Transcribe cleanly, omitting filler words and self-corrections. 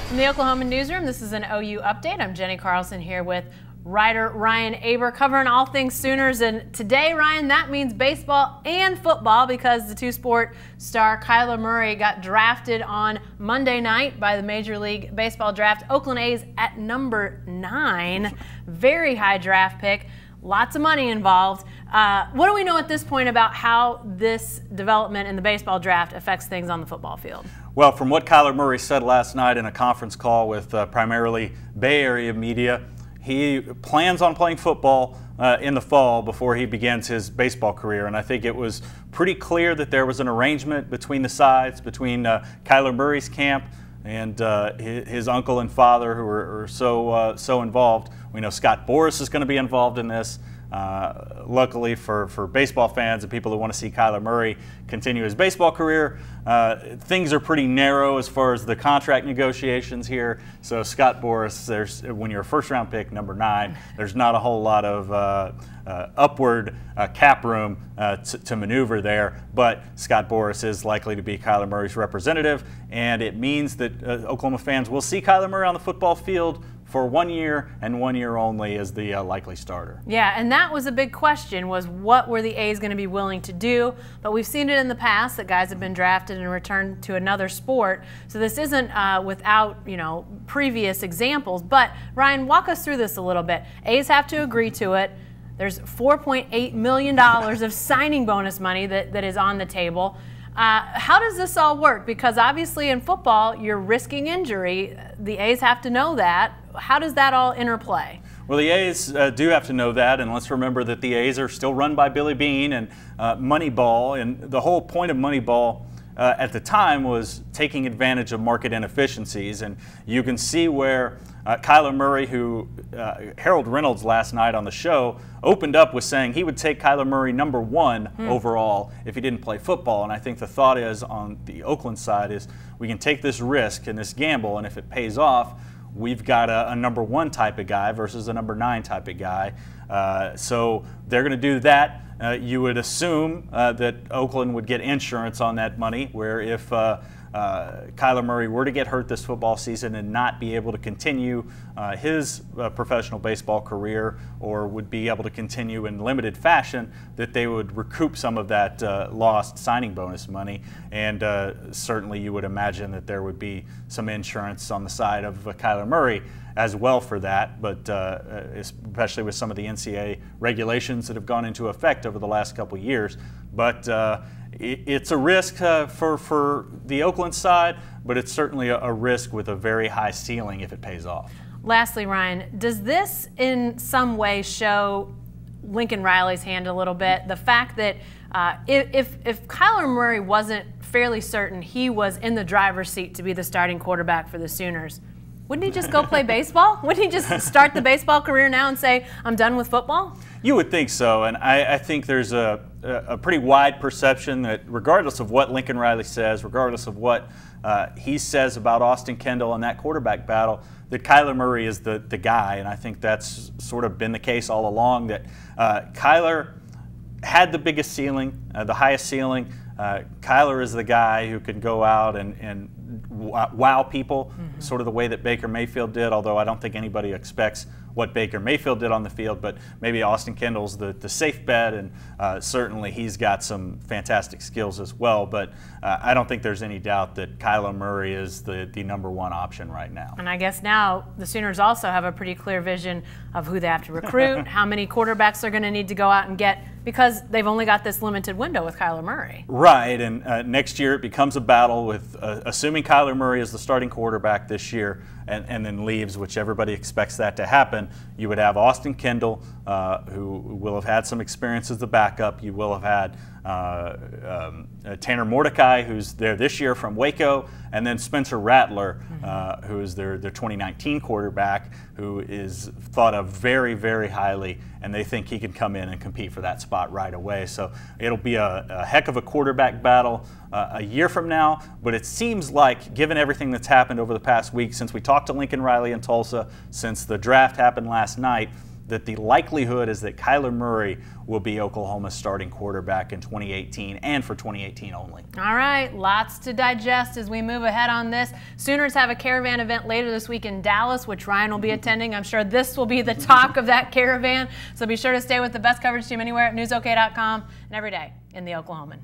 From the Oklahoman newsroom, this is an OU update. I'm Jenny Carlson here with writer Ryan Aber covering all things Sooners. And today, Ryan, that means baseball and football because the two-sport star Kyler Murray got drafted on Monday night by the Major League Baseball Draft. Oakland A's at number 9. Very high draft pick. Lots of money involved. What do we know at this point about how this development in the baseball draft affects things on the football field? Well, from what Kyler Murray said last night in a conference call with primarily Bay Area media, he plans on playing football in the fall before he begins his baseball career. And I think it was pretty clear that there was an arrangement between the sides, between Kyler Murray's camp and his uncle and father, who are so involved. We know Scott Boras is going to be involved in this. Luckily for baseball fans and people who want to see Kyler Murray continue his baseball career, things are pretty narrow as far as the contract negotiations here. So Scott Boras, when you're a first-round pick, number 9, there's not a whole lot of upward cap room to maneuver there. But Scott Boras is likely to be Kyler Murray's representative, and it means that Oklahoma fans will see Kyler Murray on the football field for 1 year and 1 year only as the likely starter. Yeah, and that was a big question, was what were the A's going to be willing to do? But we've seen it in the past that guys have been drafted and returned to another sport. So this isn't without, previous examples. But Ryan, walk us through this a little bit. A's have to agree to it. There's $4.8 million of signing bonus money that is on the table. How does this all work? Because obviously in football, you're risking injury. The A's have to know that. How does that all interplay? Well, the A's do have to know that, and let's remember that the A's are still run by Billy Beane and Moneyball, and the whole point of Moneyball at the time was taking advantage of market inefficiencies, and you can see where Kyler Murray, who Harold Reynolds last night on the show opened up with saying he would take Kyler Murray number 1 overall if he didn't play football. And I think the thought is on the Oakland side is we can take this risk and this gamble, and if it pays off, we've got a number 1 type of guy versus a number 9 type of guy. So they're going to do that. You would assume that Oakland would get insurance on that money, where if Kyler Murray were to get hurt this football season and not be able to continue his professional baseball career, or would be able to continue in limited fashion, that they would recoup some of that lost signing bonus money. And certainly you would imagine that there would be some insurance on the side of Kyler Murray as well for that, but especially with some of the NCAA regulations that have gone into effect over the last couple of years. But it's a risk for the Oakland side, but it's certainly a risk with a very high ceiling if it pays off. Lastly, Ryan, does this in some way show Lincoln Riley's hand a little bit? The fact that if Kyler Murray wasn't fairly certain he was in the driver's seat to be the starting quarterback for the Sooners, wouldn't he just go play baseball? Wouldn't he just start the baseball career now and say, I'm done with football? You would think so, and I think there's a pretty wide perception that regardless of what Lincoln Riley says, regardless of what he says about Austin Kendall and that quarterback battle, that Kyler Murray is the guy. And I think that's sort of been the case all along, that Kyler had the biggest ceiling, the highest ceiling. Kyler is the guy who can go out and wow people, sort of the way that Baker Mayfield did, although I don't think anybody expects what Baker Mayfield did on the field, but maybe Austin Kendall's the safe bet, and certainly he's got some fantastic skills as well. But I don't think there's any doubt that Kyler Murray is the number 1 option right now. And I guess now the Sooners also have a pretty clear vision of who they have to recruit, how many quarterbacks they're going to need to go out and get, because they've only got this limited window with Kyler Murray. Right, and next year it becomes a battle with, assuming Kyler Murray is the starting quarterback this year and then leaves, which everybody expects that to happen, you would have Austin Kendall, who will have had some experience as the backup. You will have had Tanner Mordecai, who's there this year from Waco, and then Spencer Rattler, who is their 2019 quarterback, who is thought of very, very highly, and they think he can come in and compete for that spot right away. So it'll be a heck of a quarterback battle a year from now, but it seems like, given everything that's happened over the past week, since we talked to Lincoln Riley in Tulsa, since the draft happened last night, that the likelihood is that Kyler Murray will be Oklahoma's starting quarterback in 2018 and for 2018 only. All right, lots to digest as we move ahead on this. Sooners have a caravan event later this week in Dallas, which Ryan will be attending. I'm sure this will be the talk of that caravan, so be sure to stay with the best coverage team anywhere at newsok.com and every day in the Oklahoman.